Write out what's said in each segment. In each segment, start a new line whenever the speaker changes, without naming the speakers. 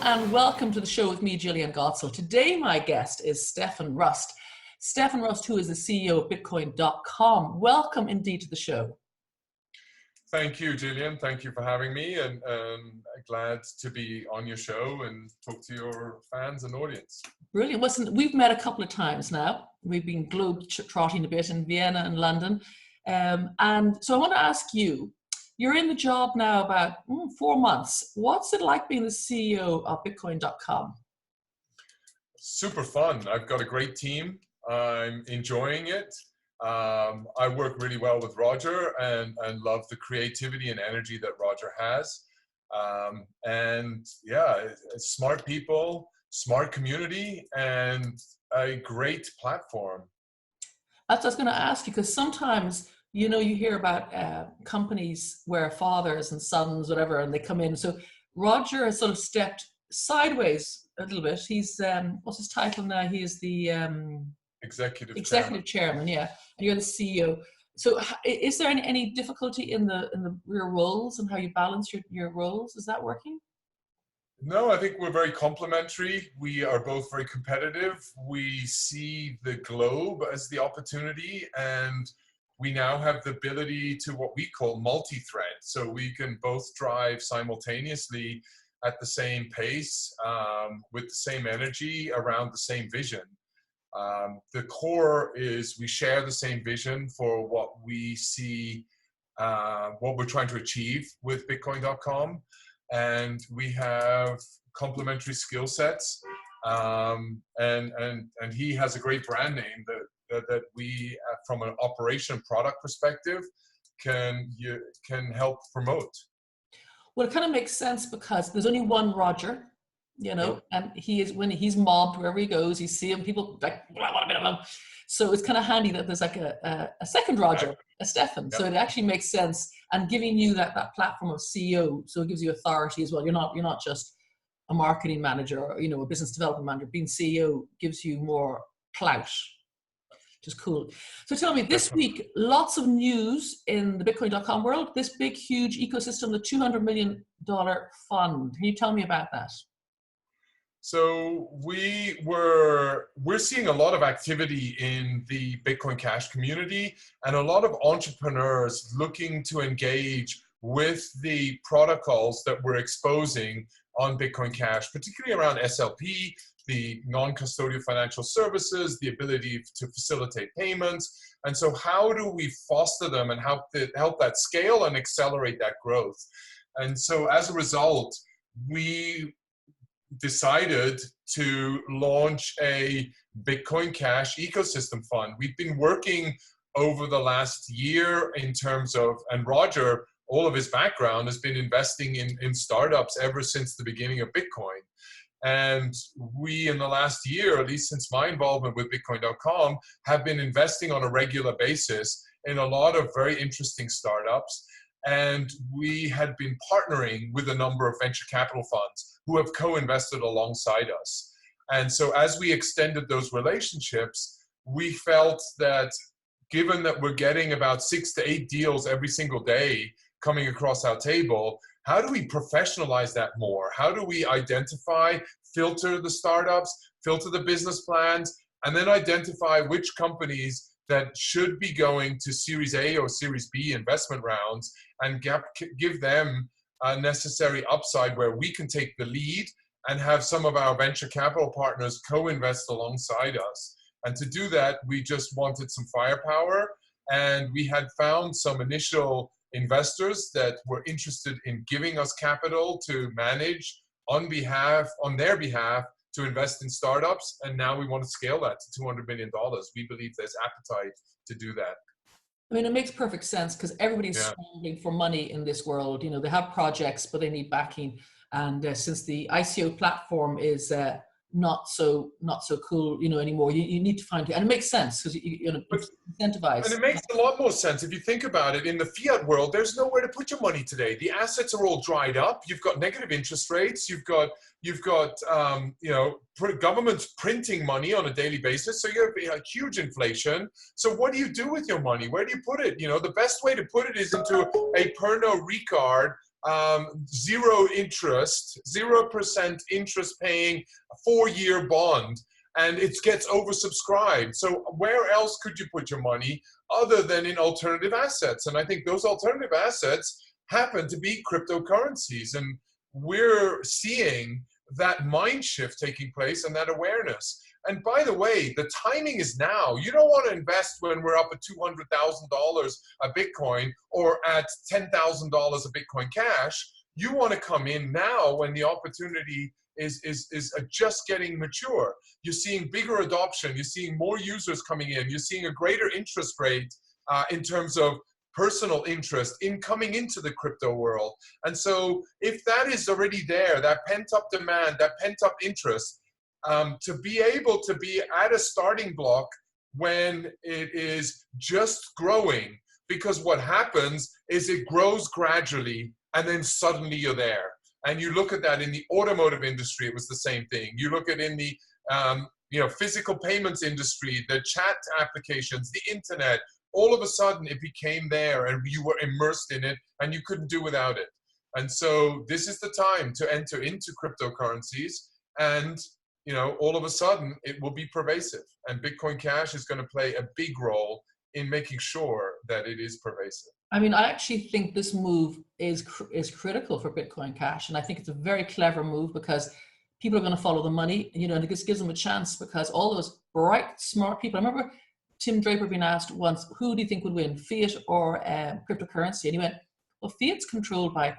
and welcome to the show with me, Gillian Gottsell. Today, my guest is Stefan Rust. Stefan Rust, who is the CEO of Bitcoin.com. Welcome indeed to the show.
Thank you, Gillian. Thank you for having me, and glad to be on your show and talk to your fans and audience.
Brilliant. Listen, we've met a couple of times now. We've been globe-trotting a bit in Vienna and London. And so I want to ask you, you're in the job now about 4 months. What's it like being the CEO of Bitcoin.com?
Super fun. I've got a great team. I'm enjoying it. I work really well with Roger and love the creativity and energy that Roger has. And yeah, smart people, smart community, and a great platform.
That's what I was going to ask you, because sometimes, you know, you hear about companies where fathers and sons, whatever, and they come in. So Roger has sort of stepped sideways a little bit. He's, what's his title now? He is the executive chairman, yeah. And you're the CEO. So is there any difficulty in your roles and how you balance your roles? Is that working?
No, I think we're very complementary. We are both very competitive. We see the globe as the opportunity, and we now have the ability to what we call multi-thread. So we can both drive simultaneously at the same pace, with the same energy around the same vision. The core is we share the same vision for what we see, what we're trying to achieve with Bitcoin.com. And we have complementary skill sets. And he has a great brand name that we, from an operation product perspective, can help promote.
Well, it kind of makes sense because there's only one Roger, you know, and when he's mobbed wherever he goes, you see him, people like, so it's kind of handy that there's like a second Roger, a Stefan. So it actually makes sense, and giving you that platform of CEO, so it gives you authority as well. You're not just a marketing manager or, you know, a business development manager. Being CEO gives you more clout, which is cool. So tell me, this week, lots of news in the Bitcoin.com world, this big, huge ecosystem, the $200 million fund. Can you tell me about that?
So we're seeing a lot of activity in the Bitcoin Cash community, and a lot of entrepreneurs looking to engage with the protocols that we're exposing on Bitcoin Cash, particularly around SLP, the non-custodial financial services, the ability to facilitate payments. And so how do we foster them and help that scale and accelerate that growth? And so as a result, we decided to launch a Bitcoin Cash ecosystem fund. We've been working over the last year in terms of, and Roger, all of his background has been investing in startups ever since the beginning of Bitcoin. And we, in the last year, at least since my involvement with Bitcoin.com, have been investing on a regular basis in a lot of very interesting startups. And we had been partnering with a number of venture capital funds who have co-invested alongside us. And so as we extended those relationships, we felt that given that we're getting about 6 to 8 deals every single day coming across our table, how do we professionalize that more? How do we identify, filter the startups, filter the business plans, and then identify which companies that should be going to Series A or Series B investment rounds and give them a necessary upside where we can take the lead and have some of our venture capital partners co-invest alongside us. And to do that, we just wanted some firepower, and we had found some initial investors that were interested in giving us capital to manage on their behalf to invest in startups, and now we want to scale that to $200 million. We believe there's appetite to do that.
I mean, it makes perfect sense because everybody's scrambling for money in this world. You know, they have projects, but they need backing. And since the ICO platform is not so cool, you know, anymore, you need to find it. And it makes sense because you know, incentivize.
And it makes a lot more sense if you think about it. In the fiat world, there's nowhere to put your money today. The assets are all dried up. You've got negative interest rates. You've got you know, governments printing money on a daily basis. So you have huge inflation. So what do you do with your money? Where do you put it? You know, the best way to put it is into a Pernod Ricard zero interest, 0% interest paying 4-year bond, and it gets oversubscribed. So where else could you put your money other than in alternative assets? And I think those alternative assets happen to be cryptocurrencies. And we're seeing that mind shift taking place and that awareness. And by the way, the timing is now. You don't want to invest when we're up at $200,000 a Bitcoin or at $10,000 a Bitcoin Cash. You want to come in now when the opportunity is just getting mature. You're seeing bigger adoption. You're seeing more users coming in. You're seeing a greater interest rate in terms of personal interest in coming into the crypto world. And so if that is already there, that pent-up demand, that pent-up interest, to be able to be at a starting block when it is just growing, because what happens is it grows gradually and then suddenly you're there. And you look at that in the automotive industry, it was the same thing. You look at in the physical payments industry, the chat applications, the internet, all of a sudden it became there and you were immersed in it and you couldn't do without it. And so this is the time to enter into cryptocurrencies, and all of a sudden it will be pervasive, and Bitcoin Cash is going to play a big role in making sure that it is pervasive.
I mean, I actually think this move is critical for Bitcoin Cash, and I think it's a very clever move because people are going to follow the money, and it just gives them a chance, because all those bright, smart people. I remember Tim Draper being asked once, who do you think would win, fiat or cryptocurrency? And he went, well, fiat's controlled by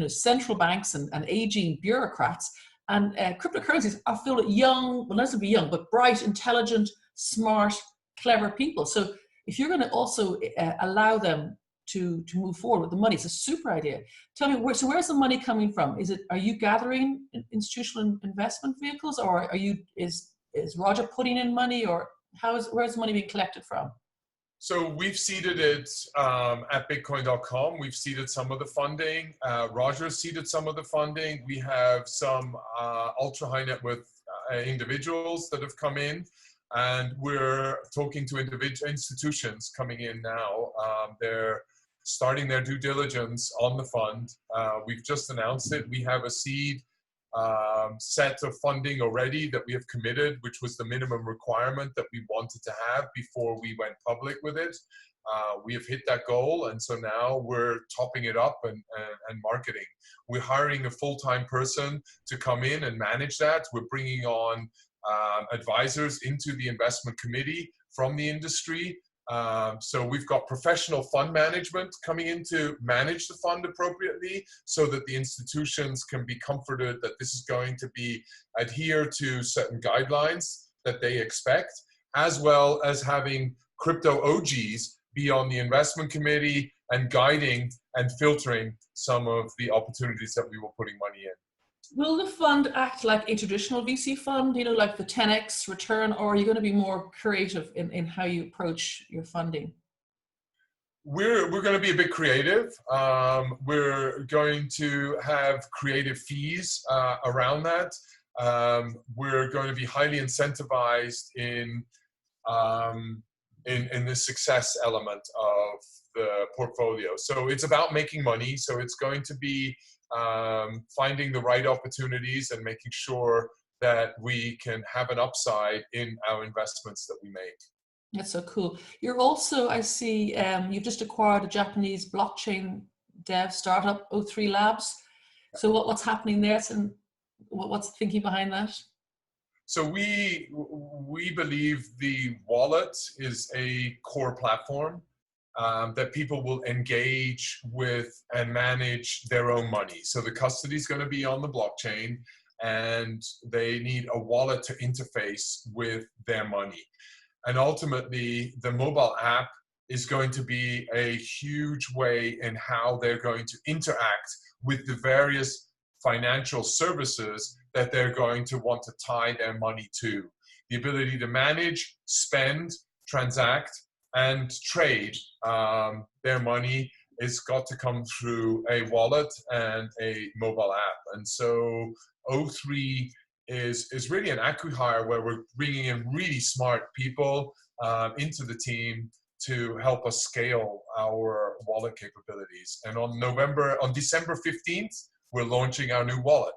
central banks and aging bureaucrats, and cryptocurrencies are filled with young, well, not to be young, but bright, intelligent, smart, clever people. So if you're going to also allow them to move forward with the money, it's a super idea. Tell me, where's the money coming from? Are you gathering institutional investment vehicles, or is Roger putting in money, or where's the money being collected from?
So we've seeded it at Bitcoin.com. We've seeded some of the funding. Roger seeded some of the funding. We have some ultra high net worth individuals that have come in, and we're talking to institutions coming in now. They're starting their due diligence on the fund. We've just announced it. We have a seed set of funding already that we have committed, which was the minimum requirement that we wanted to have before we went public with it. We have hit that goal, and so now we're topping it up and marketing. We're hiring a full-time person to come in and manage that. We're bringing on advisors into the investment committee from the industry. So we've got professional fund management coming in to manage the fund appropriately, so that the institutions can be comforted that this is going to be adhere to certain guidelines that they expect, as well as having crypto OGs be on the investment committee and guiding and filtering some of the opportunities that we were putting money in.
Will the fund act like a traditional VC fund, like the 10x return, or are you going to be more creative in how you approach your funding?
We're going to be a bit creative. We're going to have creative fees around that. We're going to be highly incentivized in the success element of the portfolio. So it's about making money. So it's going to be finding the right opportunities and making sure that we can have an upside in our investments that we make.
That's so cool. You're also, I see, you've just acquired a Japanese blockchain dev startup, Oh3 Labs. So what's happening there, and what's the thinking behind that?
So we believe the wallet is a core platform that people will engage with and manage their own money. So the custody is going to be on the blockchain, and they need a wallet to interface with their money. And ultimately, the mobile app is going to be a huge way in how they're going to interact with the various financial services that they're going to want to tie their money to. The ability to manage, spend, transact, and trade their money has got to come through a wallet and a mobile app. And so Oh3 is really an acqui-hire where we're bringing in really smart people into the team to help us scale our wallet capabilities. And on December 15th, we're launching our new wallet.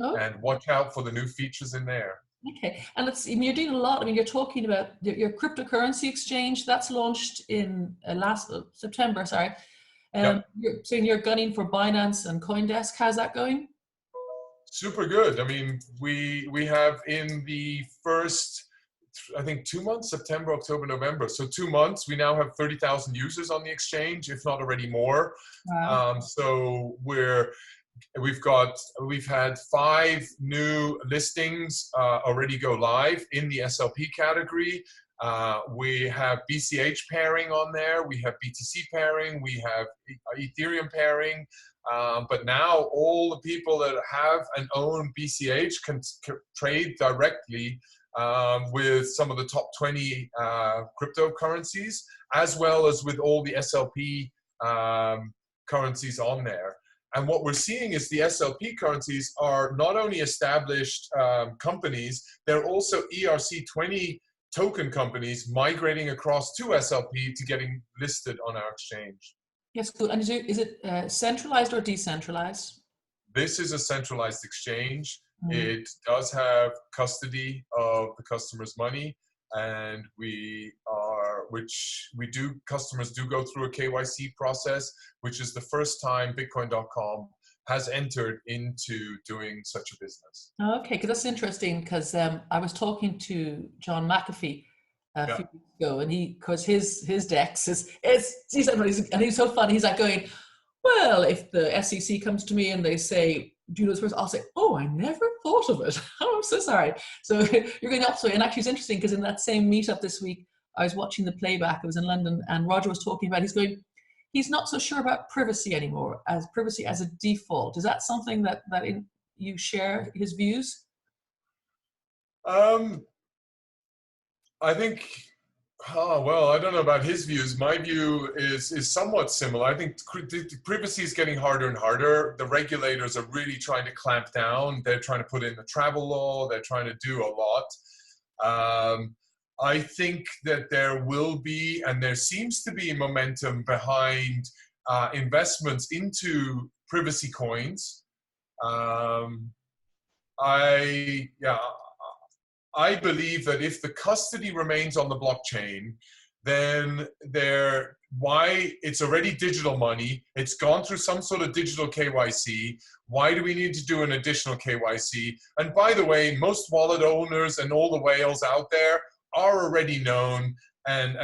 Oh.
And watch out for the new features in there.
Okay, and you're doing a lot. I mean, you're talking about your cryptocurrency exchange that's launched in last September. Sorry,
Yep.
you're saying you're gunning for Binance and CoinDesk. How's that going?
Super good. I mean, we have in the first, I think 2 months, September, October, November. So 2 months, we now have 30,000 users on the exchange, if not already more.
Wow.
So we've had 5 new listings already go live in the SLP category. We have BCH pairing on there. We have BTC pairing. We have Ethereum pairing. But now all the people that have and own BCH can trade directly with some of the top 20 cryptocurrencies, as well as with all the SLP currencies on there. And what we're seeing is the SLP currencies are not only established companies, they're also ERC20 token companies migrating across to SLP to getting listed on our exchange.
Yes, cool. And is it centralized or decentralized?
This is a centralized exchange. It does have custody of the customer's money, and customers do go through a KYC process, which is the first time Bitcoin.com has entered into doing such a business.
Okay, because that's interesting, because I was talking to John McAfee a few weeks ago, and because his DEX he's so funny, he's like going, well, if the SEC comes to me and they say, do you know this person? I'll say, oh, I never thought of it. Oh, I'm so sorry. So you're going up. And actually it's interesting, because in that same meetup this week, I was watching the playback. I was in London, and Roger was talking about, he's not so sure about privacy anymore, as privacy as a default. Is that something that you share his views?
I think, well, I don't know about his views. My view is somewhat similar. I think privacy is getting harder and harder. The regulators are really trying to clamp down. They're trying to put in the travel law. They're trying to do a lot. I think that there will be, and there seems to be, momentum behind investments into privacy coins. I believe that if the custody remains on the blockchain, then it's already digital money. It's gone through some sort of digital KYC. Why do we need to do an additional KYC? And by the way, most wallet owners and all the whales out there are already known, and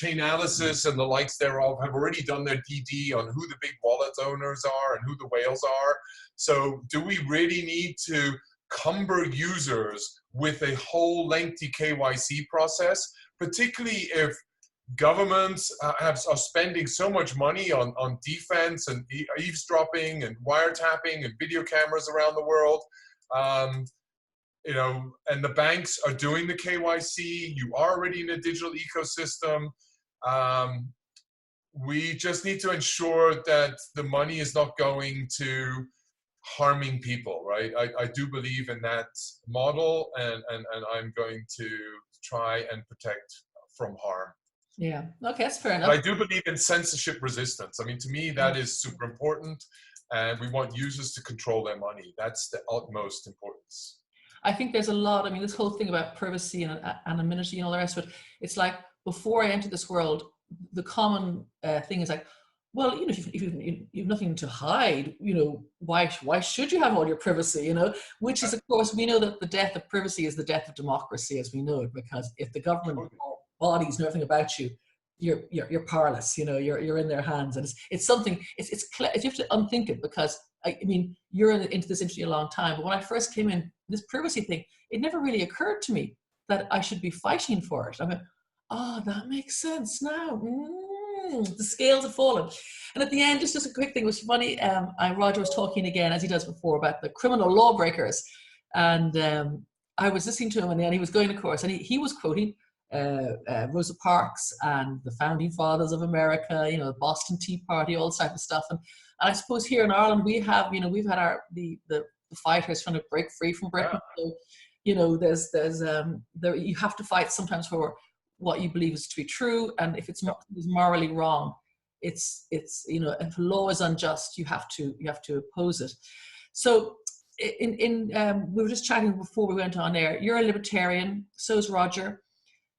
Chainalysis and the likes thereof have already done their DD on who the big wallet owners are and who the whales are. So do we really need to cumber users with a whole lengthy KYC process, particularly if governments are spending so much money on defense and eavesdropping and wiretapping and video cameras around the world? And the banks are doing the KYC. You are already in a digital ecosystem. We just need to ensure that the money is not going to harming people, right? I do believe in that model, and I'm going to try and protect from harm.
Yeah, okay, that's fair enough.
But I do believe in censorship resistance. I mean, to me, that is super important, and we want users to control their money. That's the utmost importance.
I think there's a lot, I mean, this whole thing about privacy and anonymity and all the rest of it, it's like, before I entered this world, the common thing is like, well, if you've nothing to hide, why should you have all your privacy, which is, of course, we know that the death of privacy is the death of democracy as we know it, because if the government bodies know everything about you, you're powerless, you're in their hands. And it's something, it's you have to unthink it, because I mean, you're into this industry a long time, but when I first came in, this privacy thing, it never really occurred to me that I should be fighting for it. I mean, that makes sense now. The scales have fallen. And at the end, just a quick thing, it was funny. Roger was talking again, as he does before, about the criminal lawbreakers. And I was listening to him, and then he was going, of course, and he was quoting Rosa Parks and the founding fathers of America, the Boston Tea Party, all this type of stuff. And I suppose here in Ireland, we have, we've had the fighters trying to break free from Britain. So, you have to fight sometimes for what you believe is to be true, and if it's morally wrong, it's you know, if law is unjust, you have to oppose it. So we were just chatting before we went on air. You're a libertarian, so is Roger.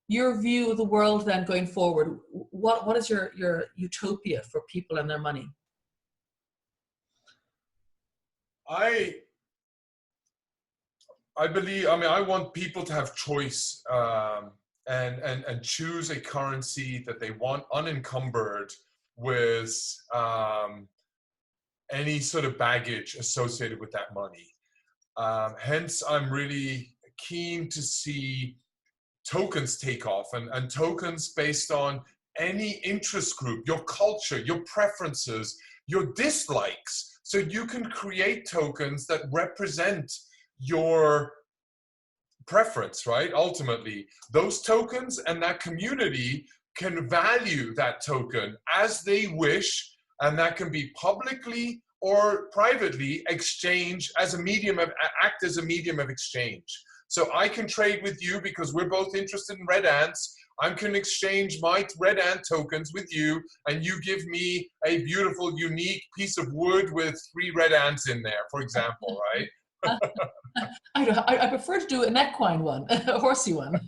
Your view of the world then going forward, what is your utopia for people and their money?
I believe, I mean, I want people to have choice, and choose a currency that they want, unencumbered with any sort of baggage associated with that money. Hence, I'm really keen to see tokens take off, and tokens based on any interest group, your culture, your preferences, your dislikes. So you can create tokens that represent your preference, right? Ultimately, those tokens and that community can value that token as they wish, and that can be publicly or privately exchanged as a medium of, act as a medium of exchange. So I can trade with you because we're both interested in red ants. I can exchange my red ant tokens with you, and you give me a beautiful, unique piece of wood with 3 red ants in there, for example, right?
I prefer to do an equine one, a horsey one.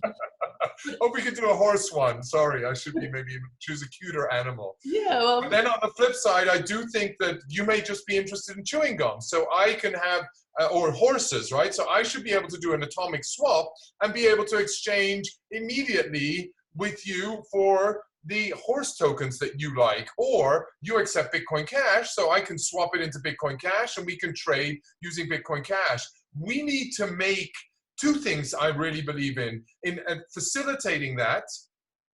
Oh, we could do a horse one. Sorry, I should maybe choose a cuter animal.
Yeah, well.
But then on the flip side, I do think that you may just be interested in chewing gum. So I can have, or horses, right? So I should be able to do an atomic swap and be able to exchange immediately with you for the horse tokens that you like. Or you accept Bitcoin Cash, so I can swap it into Bitcoin Cash and we can trade using Bitcoin Cash. We need to make 2 things I really believe in facilitating that.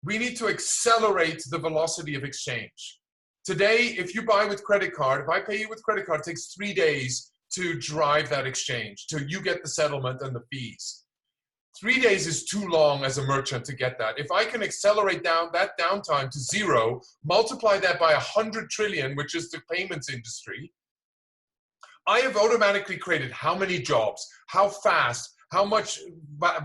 We need to accelerate the velocity of exchange. Today, if you buy with credit card, if I pay you with credit card, it takes 3 days to drive that exchange, till you get the settlement and the fees. 3 days is too long as a merchant to get that. If I can accelerate that downtime to 0, multiply that by 100 trillion, which is the payments industry, I have automatically created how many jobs, how fast, how much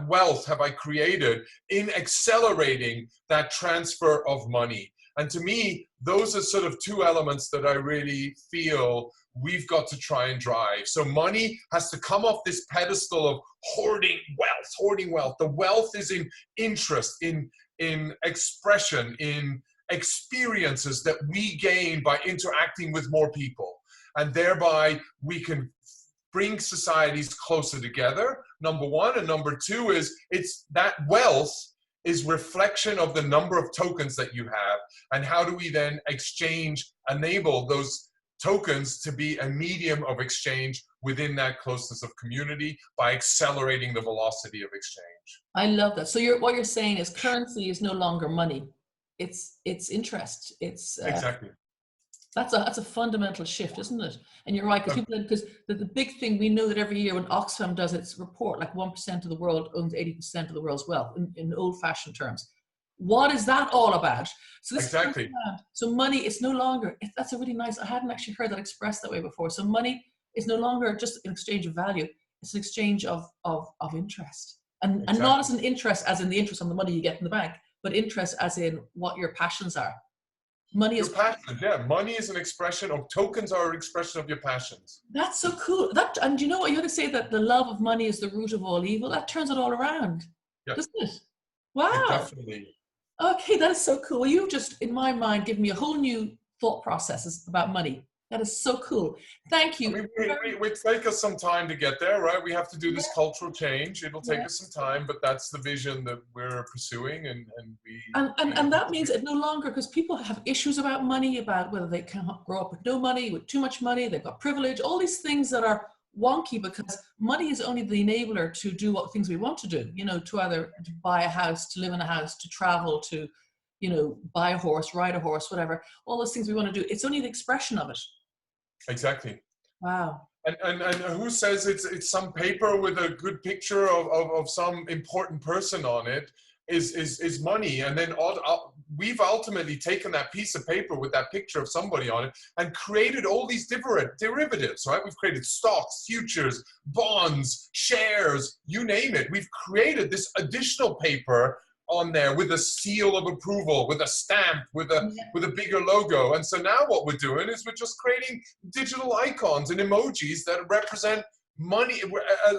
wealth have I created in accelerating that transfer of money. And to me, those are sort of 2 elements that I really feel we've got to try and drive. So money has to come off this pedestal of hoarding wealth. The wealth is in interest, in expression, in experiences that we gain by interacting with more people. And thereby we can bring societies closer together, number 1. And number 2 is, it's that wealth is reflection of the number of tokens that you have, and how do we then enable those tokens to be a medium of exchange within that closeness of community by accelerating the velocity of exchange.
I love that. So what you're saying is currency is no longer money. It's interest. It's
exactly.
That's a fundamental shift, isn't it? And you're right, because the big thing, we know that every year when Oxfam does its report, like 1% of the world owns 80% of the world's wealth in old-fashioned terms. What is that all about? So this
exactly.
So money is no longer, that's a really nice, I hadn't actually heard that expressed that way before. So money is no longer just an exchange of value, it's an exchange of interest. And not as an interest as in the interest on the money you get in the bank, but interest as in what your passions are. Money is
passion. Yeah, money is an expression of, tokens are an expression of your passions.
That's so cool. And you know what, you had to say that the love of money is the root of all evil. That turns it all around, doesn't it? Wow.
It definitely.
Okay, that is so cool. Well, you've just, in my mind, given me a whole new thought processes about money. That is so cool. Thank you.
I mean, it take us some time to get there, right? We have to do this cultural change. It'll take us some time, but that's the vision that we're pursuing,
and that means it no longer, because people have issues about money, about whether they can grow up with no money, with too much money, they've got privilege, all these things that are wonky, because money is only the enabler to do what things we want to do, you know, to either to buy a house, to live in a house, to travel, to, you know, buy a horse, ride a horse, whatever, all those things we want to do. It's only the expression of it.
Exactly.
Wow.
And who says it's some paper with a good picture of some important person on it is money? And then we've ultimately taken that piece of paper with that picture of somebody on it and created all these different derivatives, right? We've created stocks, futures, bonds, shares, you name it. We've created this additional paper on there with a seal of approval, with a stamp, with a bigger logo. And so now what we're doing is we're just creating digital icons and emojis that represent money,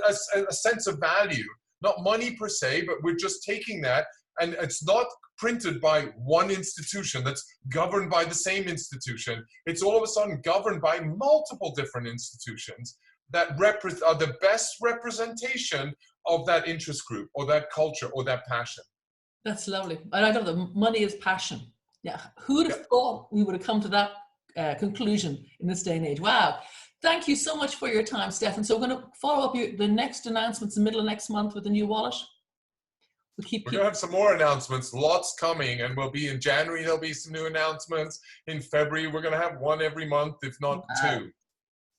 a sense of value. Not money per se, but we're just taking that, and it's not printed by one institution that's governed by the same institution. It's all of a sudden governed by multiple different institutions that are the best representation of that interest group or that culture or that passion.
That's lovely. And I know that money is passion. Yeah. Who would have thought we would have come to that conclusion in this day and age? Wow. Thank you so much for your time, Stefan. So we're going to follow up the next announcements in the middle of next month with the new wallet. We're going to
have some more announcements, lots coming, and we'll be in January, there'll be some new announcements. In February, we're going to have one every month, if not two.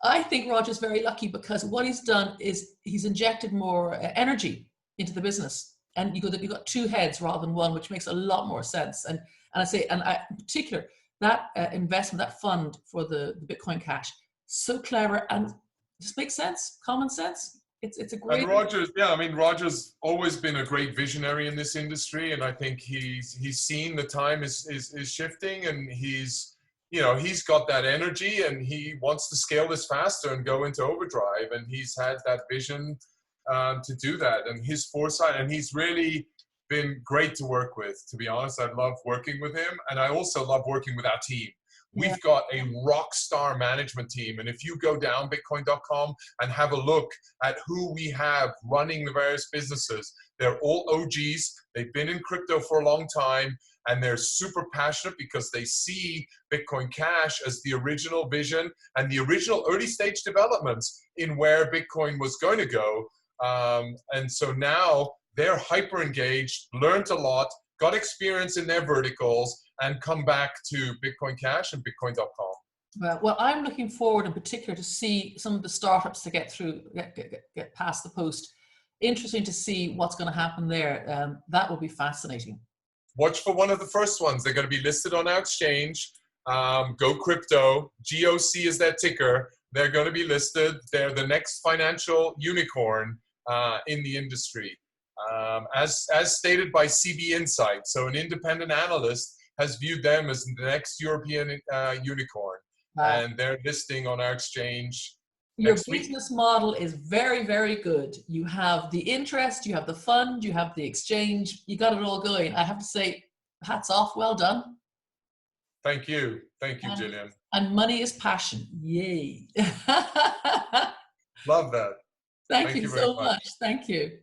I think Roger's very lucky because what he's done is he's injected more energy into the business. And you've got two heads rather than one, which makes a lot more sense. And in particular, that investment, that fund for the Bitcoin Cash, so clever and just makes sense, common sense. It's a great.
And Roger's always been a great visionary in this industry, and I think he's seen the time is shifting, and he's got that energy, and he wants to scale this faster and go into overdrive, and he's had that vision to do that, and his foresight, and he's really been great to work with. To be honest, I love working with him, and I also love working with our team. We've got a rock star management team. And if you go down bitcoin.com and have a look at who we have running the various businesses, they're all OGs. They've been in crypto for a long time, and they're super passionate because they see Bitcoin Cash as the original vision and the original early stage developments in where Bitcoin was going to go. And so now they're hyper engaged, learned a lot, got experience in their verticals, and come back to Bitcoin Cash and bitcoin.com.
Well, I'm looking forward in particular to see some of the startups to get past the post. Interesting to see what's going to happen there. That will be fascinating.
Watch for one of the first ones. They're going to be listed on our exchange. Go Crypto. GOC is that ticker. They're going to be listed. They're the next financial unicorn in the industry. As stated by CB Insight. So an independent analyst has viewed them as the next European unicorn. And they're listing on our exchange.
Your business model is very, very good. You have the interest, you have the fund, you have the exchange, you got it all going. I have to say, hats off, well done.
Thank you. Thank you, Gillian.
And money is passion. Yay.
Love that.
Thank you so much. Thank you.